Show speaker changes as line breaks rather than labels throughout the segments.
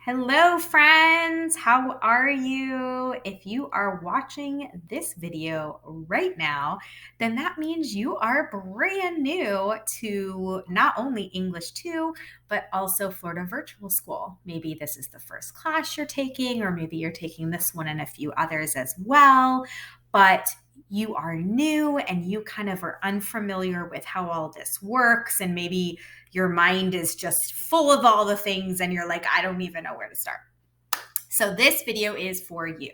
Hello, friends. How are you? If you are watching this video right now, then that means you are brand new to not only English 2, but also Florida Virtual School. Maybe this is the first class you're taking, or maybe you're taking this one and a few others as well. But you are new and you kind of are unfamiliar with how all this works, and maybe your mind is just full of all the things and you're like, I don't even know where to start. So this video is for you.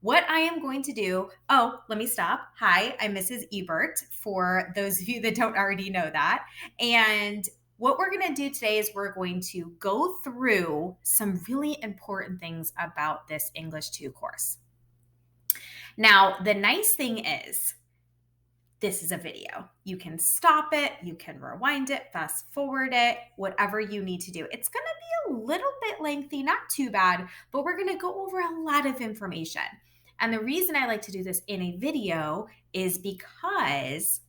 What I am going to do, let me stop. Hi, I'm Mrs. Ebert, for those of you that don't already know that. And what we're going to do today is we're going to go through some really important things about this English 2 course. Now, the nice thing is, this is a video. You can stop it, you can rewind it, fast forward it, whatever you need to do. It's going to be a little bit lengthy, not too bad, but we're going to go over a lot of information. And the reason I like to do this in a video is because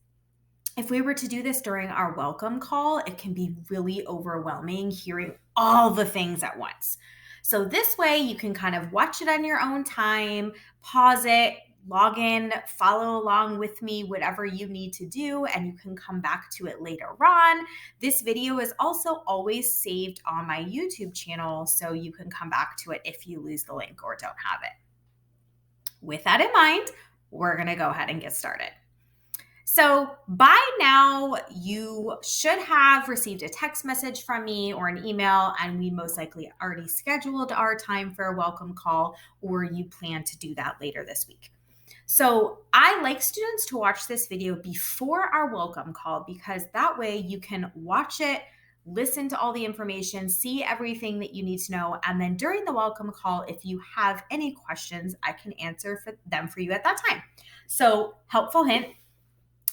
if we were to do this during our welcome call, it can be really overwhelming hearing all the things at once. So this way you can kind of watch it on your own time, pause it, log in, follow along with me, whatever you need to do, and you can come back to it later on. This video is also always saved on my YouTube channel, so you can come back to it if you lose the link or don't have it. With that in mind, we're going to go ahead and get started. So by now, you should have received a text message from me or an email, and we most likely already scheduled our time for a welcome call, or you plan to do that later this week. So I like students to watch this video before our welcome call, because that way you can watch it, listen to all the information, see everything that you need to know, and then during the welcome call, if you have any questions, I can answer them for you at that time. So helpful hint,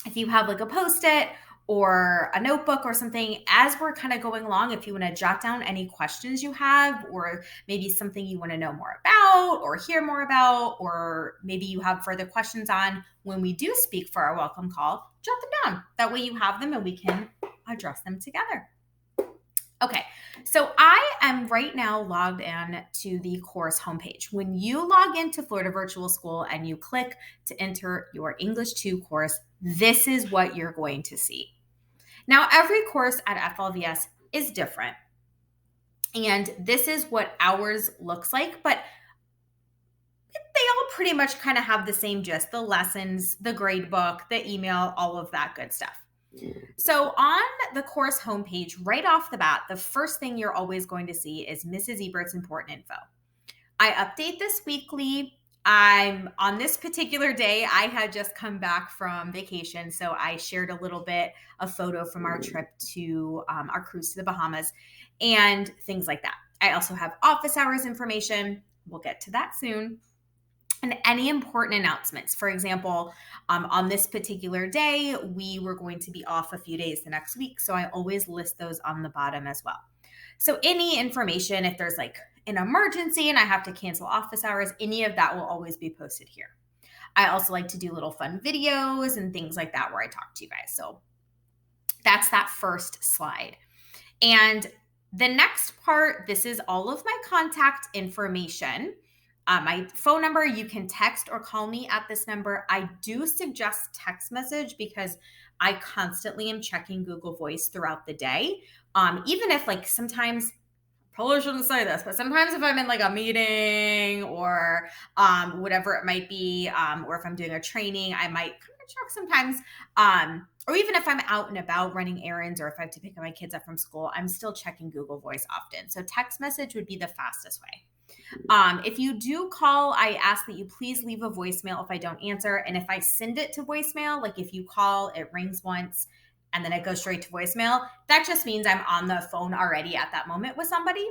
if you have like a Post-it or a notebook or something, as we're kind of going along, if you want to jot down any questions you have, or maybe something you want to know more about or hear more about, or maybe you have further questions on when we do speak for our welcome call, jot them down. That way you have them and we can address them together. Okay, so I am right now logged in to the course homepage. When you log into Florida Virtual School and you click to enter your English 2 course, this is what you're going to see. Now, every course at FLVS is different, and this is what ours looks like, but they all pretty much kind of have the same gist: the lessons, the grade book, the email, all of that good stuff. So on the course homepage, right off the bat, the first thing you're always going to see is Mrs. Ebert's important info. I update this weekly. On this particular day, I had just come back from vacation, so I shared a little bit of photo from our trip to our cruise to the Bahamas and things like that. I also have office hours information. We'll get to that soon. And any important announcements. For example, on this particular day, we were going to be off a few days the next week, so I always list those on the bottom as well. So any information, if there's like an emergency and I have to cancel office hours, any of that will always be posted here. I also like to do little fun videos and things like that where I talk to you guys. So that's that first slide. And the next part, this is all of my contact information. My phone number, you can text or call me at this number. I do suggest text message because I constantly am checking Google Voice throughout the day. Even if like sometimes, probably shouldn't say this, but sometimes if I'm in like a meeting or whatever it might be, or if I'm doing a training, I might kind of check sometimes. Or even if I'm out and about running errands, or if I have to pick my kids up from school, I'm still checking Google Voice often. So text message would be the fastest way. If you do call, I ask that you please leave a voicemail if I don't answer. And if I send it to voicemail, like if you call, it rings once and then it goes straight to voicemail, that just means I'm on the phone already at that moment with somebody.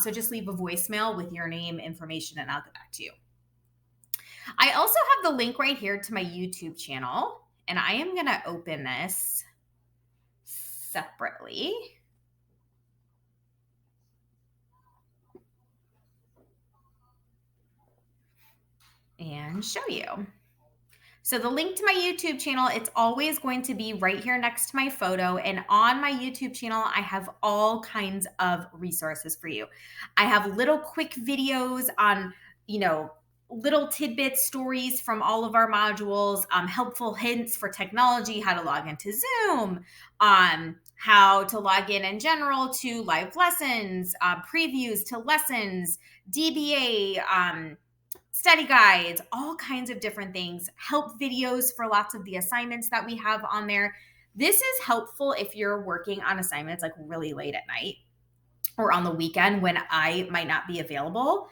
So just leave a voicemail with your name, information, and I'll get back to you. I also have the link right here to my YouTube channel, and I am going to open this separately and show you. So the link to my YouTube channel, it's always going to be right here next to my photo. And on my YouTube channel, I have all kinds of resources for you. I have little quick videos on, little tidbit stories from all of our modules, helpful hints for technology, how to log into Zoom, how to log in general to live lessons, previews to lessons, DBA, study guides, all kinds of different things, help videos for lots of the assignments that we have on there. This is helpful if you're working on assignments like really late at night or on the weekend when I might not be available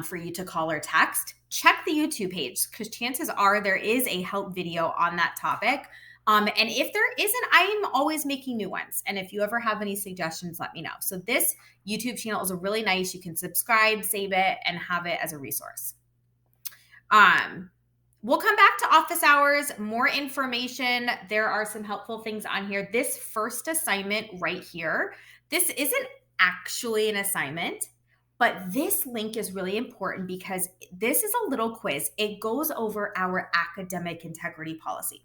for you to call or text. Check the YouTube page because chances are there is a help video on that topic. And if there isn't, I'm always making new ones. And if you ever have any suggestions, let me know. So this YouTube channel is really nice. You can subscribe, save it, and have it as a resource. We'll come back to office hours, more information. There are some helpful things on here. This first assignment right here, this isn't actually an assignment, but this link is really important because this is a little quiz. It goes over our academic integrity policy.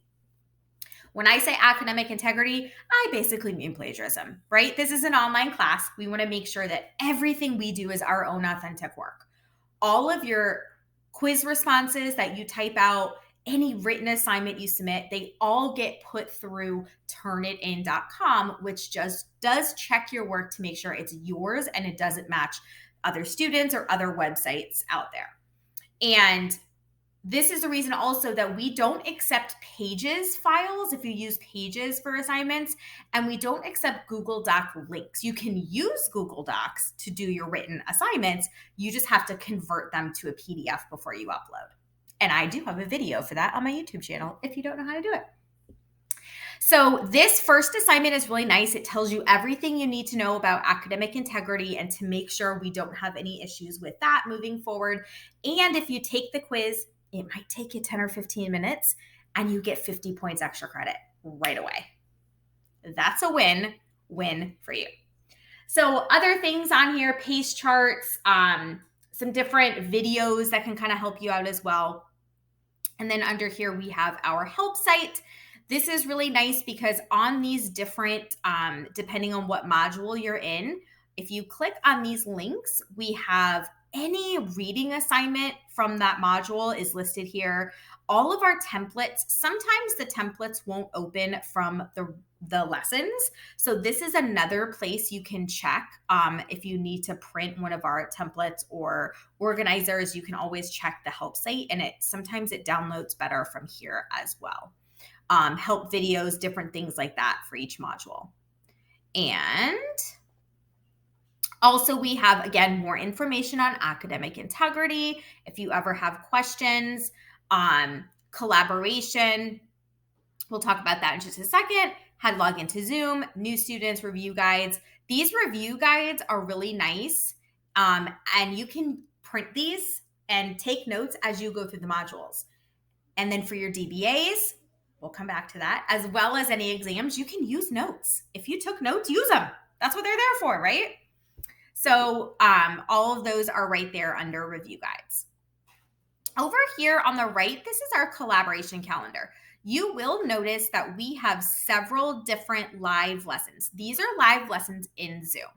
When I say academic integrity, I basically mean plagiarism, right? This is an online class. We want to make sure that everything we do is our own authentic work. All of your quiz responses that you type out, any written assignment you submit, they all get put through turnitin.com, which just does check your work to make sure it's yours and it doesn't match other students or other websites out there. And this is the reason also that we don't accept Pages files if you use Pages for assignments, and we don't accept Google Doc links. You can use Google Docs to do your written assignments. You just have to convert them to a PDF before you upload. And I do have a video for that on my YouTube channel if you don't know how to do it. So this first assignment is really nice. It tells you everything you need to know about academic integrity and to make sure we don't have any issues with that moving forward. And if you take the quiz, it might take you 10 or 15 minutes and you get 50 points extra credit right away. That's a win for you. So other things on here, pace charts, some different videos that can kind of help you out as well. And then under here, we have our help site. This is really nice because on these different, depending on what module you're in, if you click on these links, we have any reading assignment from that module is listed here. All of our templates, sometimes the templates won't open from the lessons. So this is another place you can check. If you need to print one of our templates or organizers, you can always check the help site, and sometimes it downloads better from here as well. Help videos, different things like that for each module. And also, we have, again, more information on academic integrity. If you ever have questions, collaboration, we'll talk about that in just a second. How to log into Zoom, new students, review guides. These review guides are really nice, and you can print these and take notes as you go through the modules. And then for your DBAs, we'll come back to that, as well as any exams, you can use notes. If you took notes, use them. That's what they're there for, right? So all of those are right there under review guides. Over here on the right, this is our collaboration calendar. You will notice that we have several different live lessons. These are live lessons in Zoom.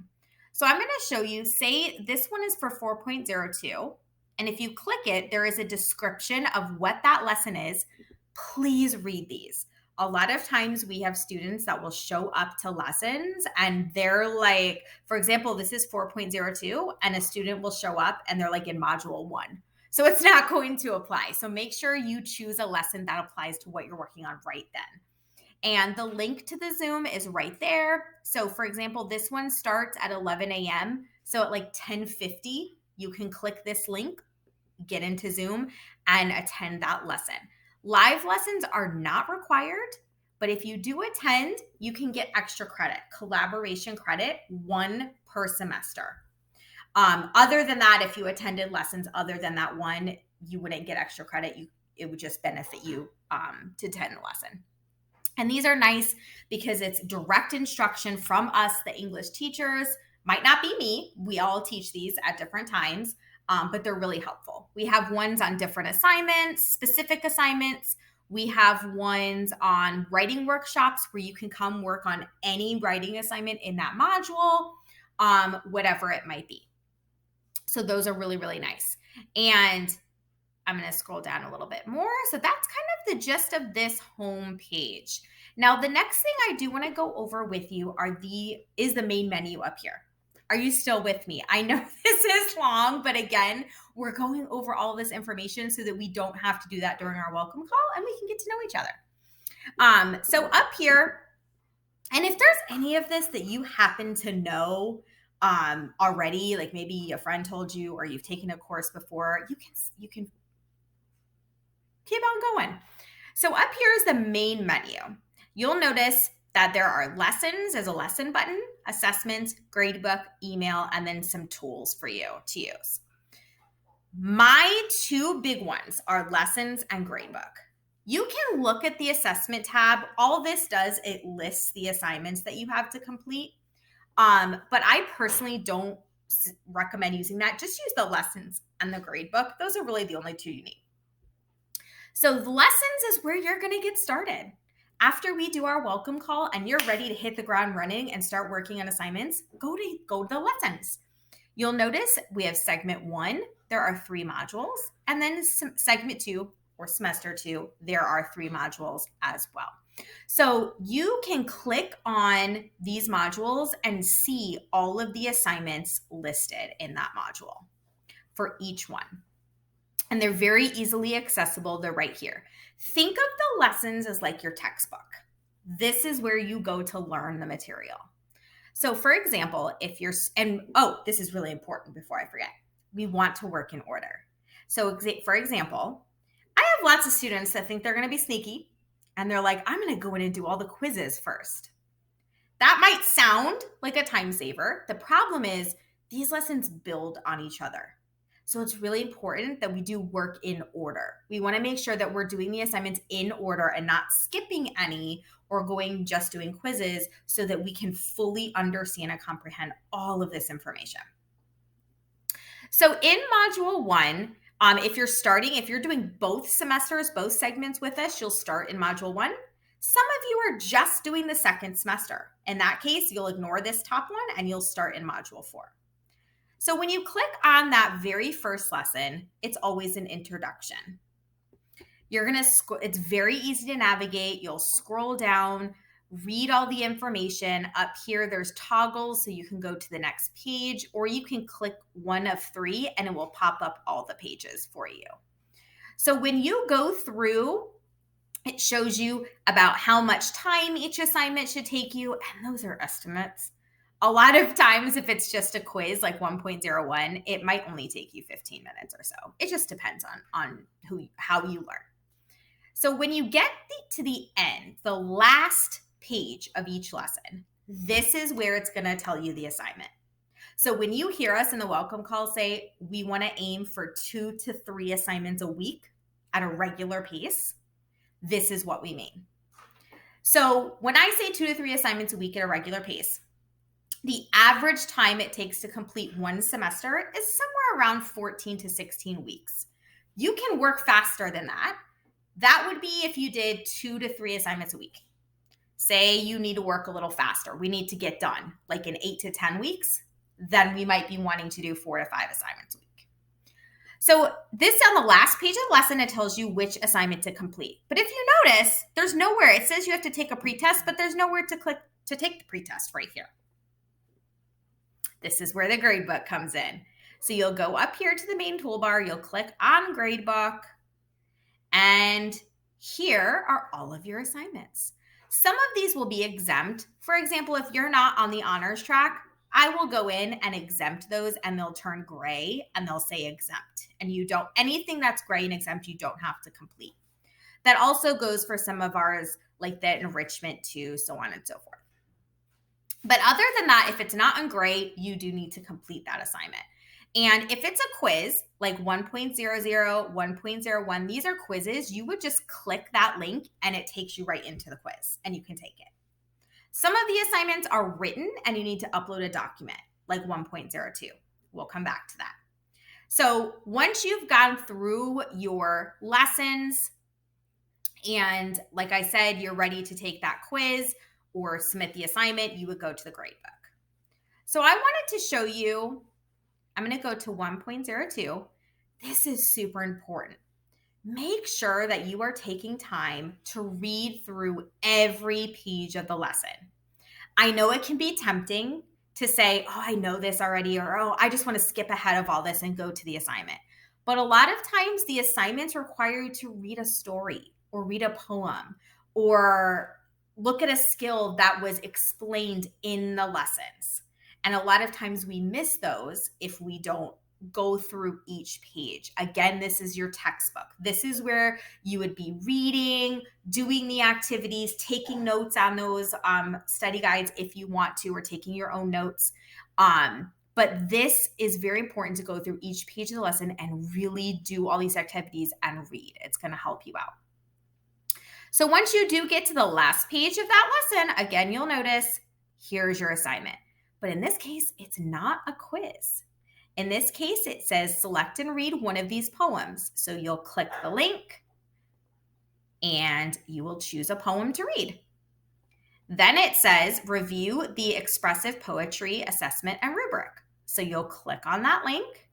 So I'm going to show you, say this one is for 4.02. And if you click it, there is a description of what that lesson is. Please read these. A lot of times we have students that will show up to lessons and they're like, for example, this is 4.02 and a student will show up and they're like in module 1. So it's not going to apply. So make sure you choose a lesson that applies to what you're working on right then. And the link to the Zoom is right there. So for example, this one starts at 11 a.m. So at like 10:50, you can click this link, get into Zoom and attend that lesson. Live lessons are not required, but if you do attend, you can get extra credit, collaboration credit, 1 per semester. Other than that, if you attended lessons other than that one, you wouldn't get extra credit. It would just benefit you to attend the lesson. And these are nice because it's direct instruction from us, the English teachers. Might not be me. We all teach these at different times. But they're really helpful. We have ones on different assignments, specific assignments. We have ones on writing workshops where you can come work on any writing assignment in that module, whatever it might be. So those are really, really nice. And I'm going to scroll down a little bit more. So that's kind of the gist of this home page. Now, the next thing I do want to go over with you is the main menu up here. Are you still with me? I know this is long, but again, we're going over all of this information so that we don't have to do that during our welcome call and we can get to know each other. So up here, and if there's any of this that you happen to know already, like maybe a friend told you or you've taken a course before, you can keep on going. So up here is the main menu. You'll notice that there are lessons as a lesson button, assessments, gradebook, email, and then some tools for you to use. My two big ones are lessons and gradebook. You can look at the assessment tab. All this does, it lists the assignments that you have to complete. But I personally don't recommend using that. Just use the lessons and the gradebook. Those are really the only two you need. So the lessons is where you're going to get started. After we do our welcome call and you're ready to hit the ground running and start working on assignments, go to the lessons. You'll notice we have segment 1, there are 3 modules, and then segment 2 or semester 2, there are 3 modules as well. So you can click on these modules and see all of the assignments listed in that module for each one. And they're very easily accessible. They're right here. Think of the lessons as like your textbook. This is where you go to learn the material. So for example, this is really important before I forget, we want to work in order. So for example, I have lots of students that think they're going to be sneaky and they're like, I'm going to go in and do all the quizzes first. That might sound like a time saver. The problem is these lessons build on each other. So it's really important that we do work in order. We want to make sure that we're doing the assignments in order and not skipping any or just doing quizzes so that we can fully understand and comprehend all of this information. So in module 1, if you're doing both semesters, both segments with us, you'll start in module 1. Some of you are just doing the second semester. In that case, you'll ignore this top one and you'll start in module 4. So when you click on that very first lesson, it's always an introduction. It's very easy to navigate. You'll scroll down, read all the information. Up here, there's toggles, so you can go to the next page, or you can click one of 3 and it will pop up all the pages for you. So when you go through, it shows you about how much time each assignment should take you, and those are estimates. A lot of times, if it's just a quiz like 1.01, it might only take you 15 minutes or so. It just depends on how you learn. So when you get to the end, the last page of each lesson, this is where it's going to tell you the assignment. So when you hear us in the welcome call say, we want to aim for 2 to 3 assignments a week at a regular pace, this is what we mean. So when I say 2 to 3 assignments a week at a regular pace, the average time it takes to complete one semester is somewhere around 14 to 16 weeks. You can work faster than that. That would be if you did 2 to 3 assignments a week. Say you need to work a little faster. We need to get done like in 8 to 10 weeks. Then we might be wanting to do 4 to 5 assignments a week. So this on the last page of the lesson, it tells you which assignment to complete. But if you notice, there's nowhere. It says you have to take a pretest, but there's nowhere to click to take the pretest right here. This is where the gradebook comes in. So you'll go up here to the main toolbar, you'll click on gradebook, and here are all of your assignments. Some of these will be exempt. For example, if you're not on the honors track, I will go in and exempt those and they'll turn gray and they'll say exempt. And anything that's gray and exempt, you don't have to complete. That also goes for some of ours, like the enrichment too, so on and so forth. But other than that, if it's not on gray, you do need to complete that assignment. And if it's a quiz, like 1.00, 1.01, these are quizzes, you would just click that link and it takes you right into the quiz and you can take it. Some of the assignments are written and you need to upload a document, like 1.02. We'll come back to that. So once you've gone through your lessons And like I said, you're ready to take that quiz or submit the assignment, you would go to the gradebook. So I wanted to show you, I'm going to go to 1.02. This is super important. Make sure that you are taking time to read through every page of the lesson. I know it can be tempting to say, oh, I know this already, or oh, I just want to skip ahead of all this and go to the assignment. But a lot of times the assignments require you to read a story or read a poem or look at a skill that was explained in the lessons. And a lot of times we miss those if we don't go through each page. Again, this is your textbook. This is where you would be reading, doing the activities, taking notes on those study guides if you want to, or taking your own notes. But this is very important to go through each page of the lesson and really do all these activities and read. It's going to help you out. So once you do get to the last page of that lesson, again, you'll notice here's your assignment. But in this case, it's not a quiz. In this case, it says select and read one of these poems. So you'll click the link and you will choose a poem to read. Then it says review the expressive poetry assessment and rubric. So you'll click on that link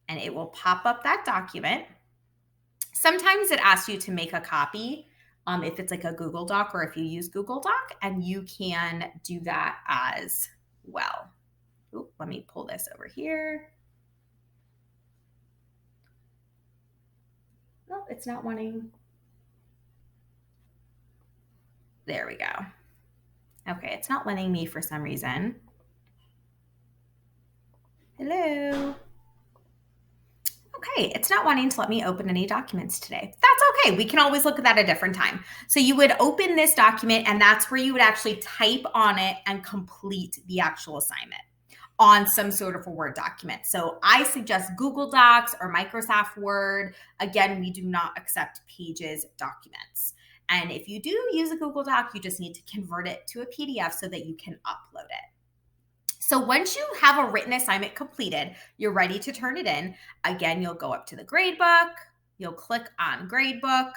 and it will pop up that document. Sometimes it asks you to make a copy if it's like a Google Doc or if you use Google Doc, and you can do that as well. Ooh, let me pull this over here. No, it's not wanting. There we go. Okay, it's not letting me for some reason. Hello. Okay, it's not wanting to let me open any documents today. That's okay. We can always look at that a different time. So you would open this document and that's where you would actually type on it and complete the actual assignment on some sort of a Word document. So I suggest Google Docs or Microsoft Word. Again, we do not accept Pages documents. And if you do use a Google Doc, you just need to convert it to a PDF so that you can upload it. So once you have a written assignment completed, you're ready to turn it in. Again, you'll go up to the gradebook, you'll click on gradebook,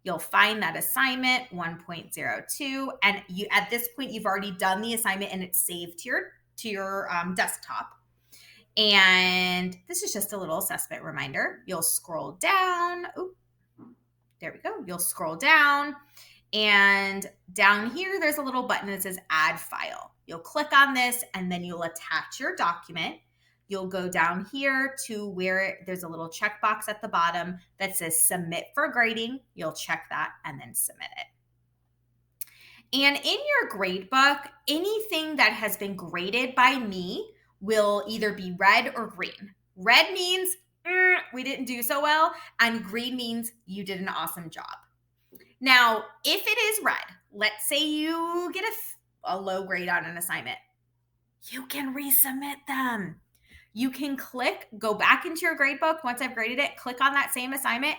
you'll find that assignment 1.02, and you at this point you've already done the assignment and it's saved to your desktop. And this is just a little assessment reminder. You'll scroll down. Ooh, there we go. You'll scroll down, and down here there's a little button that says add file. You'll click on this and then you'll attach your document. You'll go down here to where there's a little checkbox at the bottom that says submit for grading. You'll check that and then submit it. And in your grade book, anything that has been graded by me will either be red or green. Red means we didn't do so well, and green means you did an awesome job. Now, if it is red, let's say you get a low grade on an assignment, you can resubmit them. You can go back into your grade book. Once I've graded it, click on that same assignment,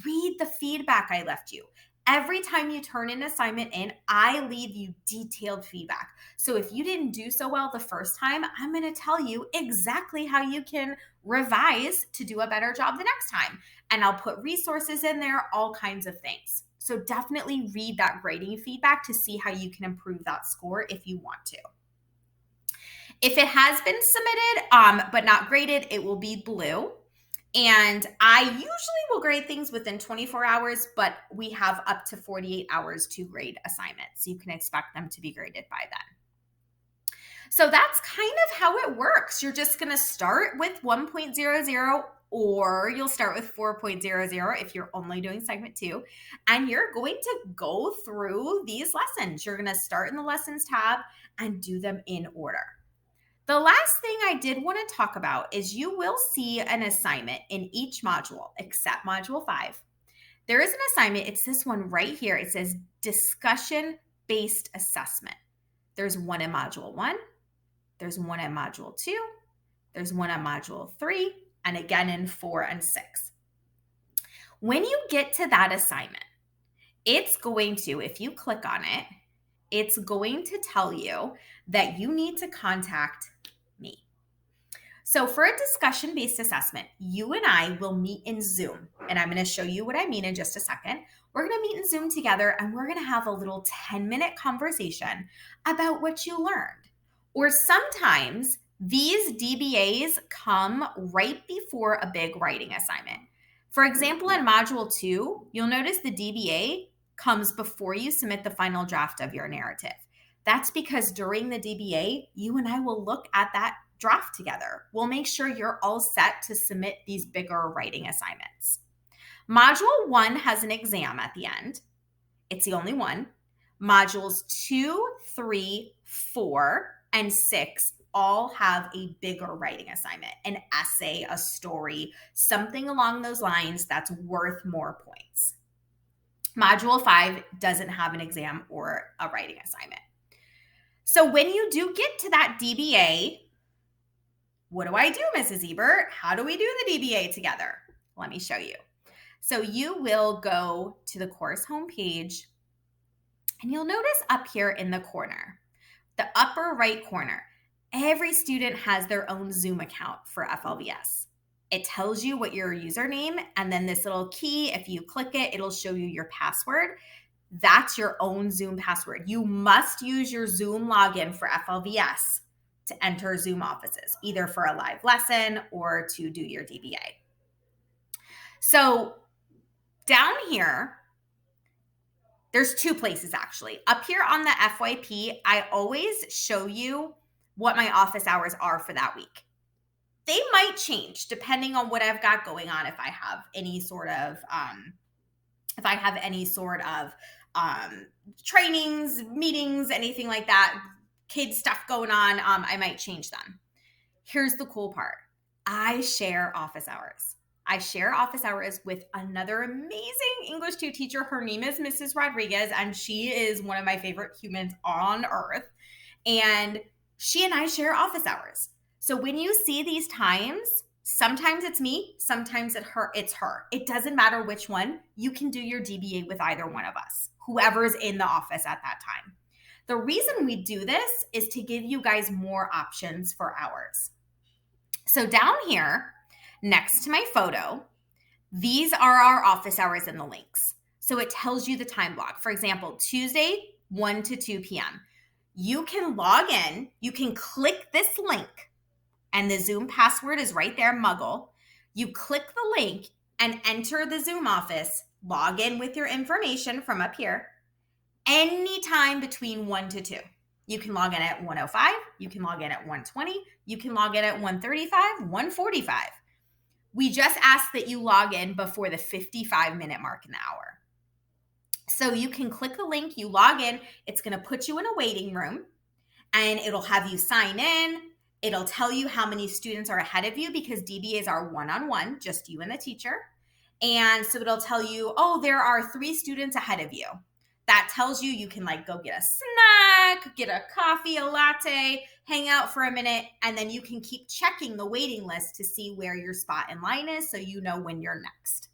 read the feedback I left you. Every time you turn an assignment in, I leave you detailed feedback. So if you didn't do so well the first time, I'm going to tell you exactly how you can revise to do a better job the next time. And I'll put resources in there, all kinds of things. So definitely read that grading feedback to see how you can improve that score if you want to. If it has been submitted but not graded, it will be blue. And I usually will grade things within 24 hours, but we have up to 48 hours to grade assignments. So you can expect them to be graded by then. So that's kind of how it works. You're just going to start with 1.00, or you'll start with 4.00 if you're only doing segment 2. And you're going to go through these lessons. You're going to start in the lessons tab and do them in order. The last thing I did want to talk about is you will see an assignment in each module except module 5. There is an assignment. It's this one right here. It says discussion-based assessment. There's one in module 1. There's one in module 2. There's one in module 3, and again in 4 and 6. When you get to that assignment, it's going to, if you click on it, it's going to tell you that you need to contact me. So for a discussion-based assessment, you and I will meet in Zoom, and I'm going to show you what I mean in just a second. We're going to meet in Zoom together, and we're going to have a little 10-minute conversation about what you learned. Or sometimes these DBAs come right before a big writing assignment. For example, in Module 2, you'll notice the DBA comes before you submit the final draft of your narrative. That's because during the DBA, you and I will look at that draft together. We'll make sure you're all set to submit these bigger writing assignments. Module 1 has an exam at the end. It's the only one. Modules 2, 3, 4, and 6 all have a bigger writing assignment, an essay, a story, something along those lines that's worth more points. Module 5 doesn't have an exam or a writing assignment. So when you do get to that DBA, what do I do, Mrs. Ebert? How do we do the DBA together? Let me show you. So you will go to the course homepage, and you'll notice up here in the corner, the upper right corner, every student has their own Zoom account for FLVS. It tells you what your username, and then this little key, if you click it, it'll show you your password. That's your own Zoom password. You must use your Zoom login for FLVS to enter Zoom offices, either for a live lesson or to do your DBA. So down here, there's two places actually. Up here on the FYP, I always show you what my office hours are for that week. They might change depending on what I've got going on. If I have any sort of, trainings, meetings, anything like that, kid stuff going on, I might change them. Here's the cool part. I share office hours. I share office hours with another amazing English 2 teacher. Her name is Mrs. Rodriguez, and she is one of my favorite humans on earth. And she and I share office hours. So when you see these times, sometimes it's me, sometimes it's her. It doesn't matter which one. You can do your DBA with either one of us, whoever's in the office at that time. The reason we do this is to give you guys more options for hours. So down here, next to my photo, these are our office hours in the links. So it tells you the time block. For example, Tuesday, 1 to 2 p.m. You can log in, you can click this link, and the Zoom password is right there, Muggle. You click the link and enter the Zoom office, log in with your information from up here, anytime between 1 to 2. You can log in at 1:05, you can log in at 1:20, you can log in at 1:35, 1:45. We just ask that you log in before the 55-minute mark in the hour. So you can click the link, you log in, it's going to put you in a waiting room, and it'll have you sign in. It'll tell you how many students are ahead of you because DBAs are one-on-one, just you and the teacher. And so it'll tell you, oh, there are 3 students ahead of you. That tells you can like go get a snack, get a coffee, a latte, hang out for a minute, and then you can keep checking the waiting list to see where your spot in line is so you know when you're next.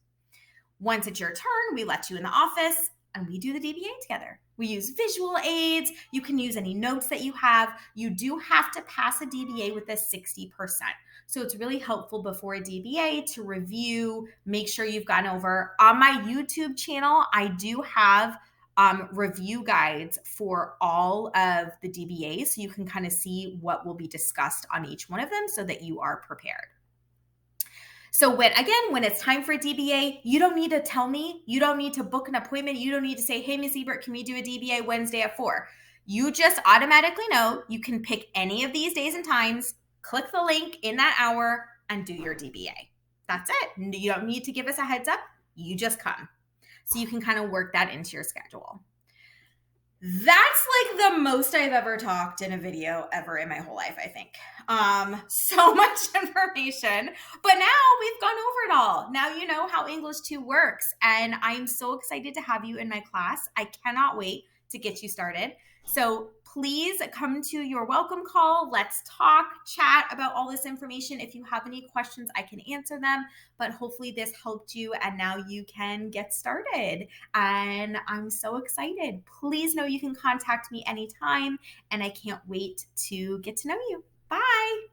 Once it's your turn, we let you in the office and we do the DBA together. We use visual aids. You can use any notes that you have. You do have to pass a DBA with a 60%. So it's really helpful before a DBA to review, make sure you've gone over. On my YouTube channel, I do have review guides for all of the DBAs, so you can kind of see what will be discussed on each one of them so that you are prepared. So when it's time for a DBA, you don't need to tell me, you don't need to book an appointment, you don't need to say, hey, Ms. Ebert, can we do a DBA Wednesday at 4? You just automatically know you can pick any of these days and times, click the link in that hour, and do your DBA. That's it. You don't need to give us a heads up, you just come. So you can kind of work that into your schedule. That's like the most I've ever talked in a video ever in my whole life, I think. So much information, but now we've gone over it all. Now you know how English 2 works, and I'm so excited to have you in my class. I cannot wait to get you started. So please come to your welcome call. Let's talk, chat about all this information. If you have any questions, I can answer them, but hopefully this helped you and now you can get started. And I'm so excited. Please know you can contact me anytime, and I can't wait to get to know you. Bye.